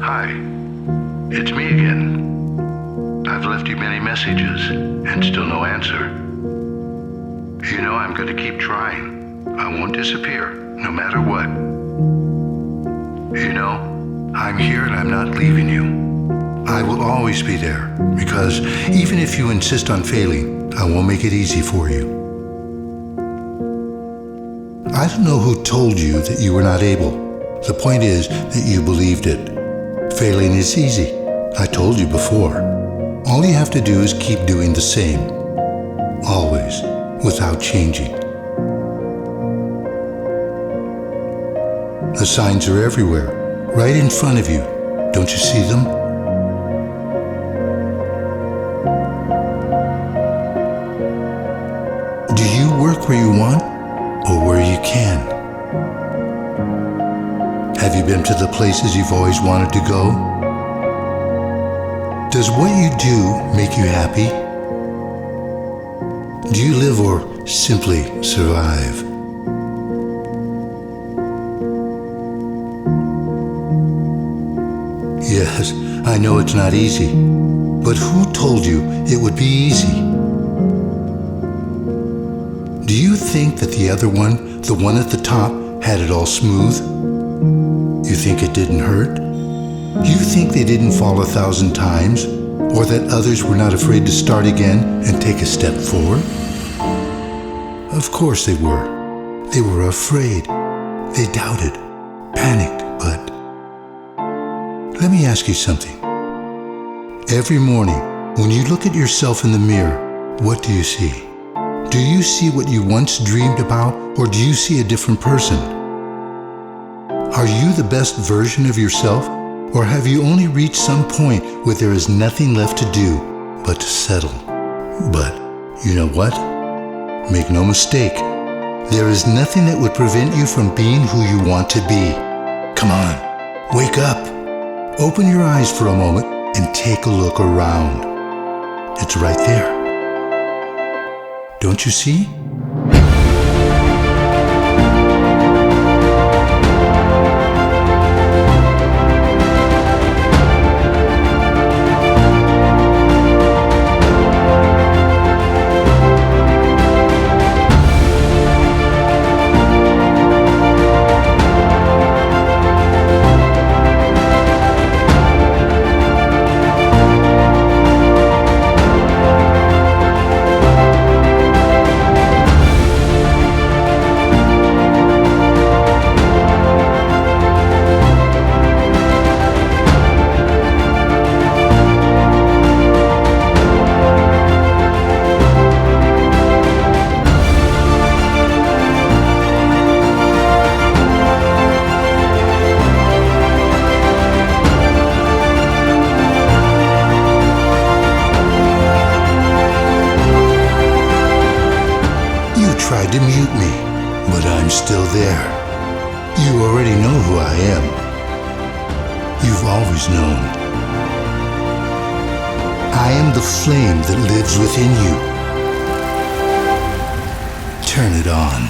Hi, it's me again. I've left you many messages and still no answer. You know I'm going to keep trying. I won't disappear, no matter what. You know, I'm here and I'm not leaving you. I will always be there, because even if you insist on failing, I won't make it easy for you. I don't know who told you that you were not able. The point is that you believed it. Failing is easy. I told you before. All you have to do is keep doing the same. Always, without changing. The signs are everywhere, right in front of you. Don't you see them? Do you work where you want or where you can? Have you been to the places you've always wanted to go? Does what you do make you happy? Do you live or simply survive? Yes, I know it's not easy, but who told you it would be easy? Do you think that the other one, the one at the top, had it all smooth? You think it didn't hurt? You think they didn't fall 1,000 times? Or that others were not afraid to start again and take a step forward? Of course they were. They were afraid. They doubted, panicked, but... Let me ask you something. Every morning, when you look at yourself in the mirror, what do you see? Do you see what you once dreamed about, or do you see a different person? Are you the best version of yourself, or have you only reached some point where there is nothing left to do but to settle? But you know what? Make no mistake, there is nothing that would prevent you from being who you want to be. Come on, wake up. Open your eyes for a moment and take a look around. It's right there. Don't you see? Tried to mute me, but I'm still there. You already know who I am. You've always known. I am the flame that lives within you. Turn it on.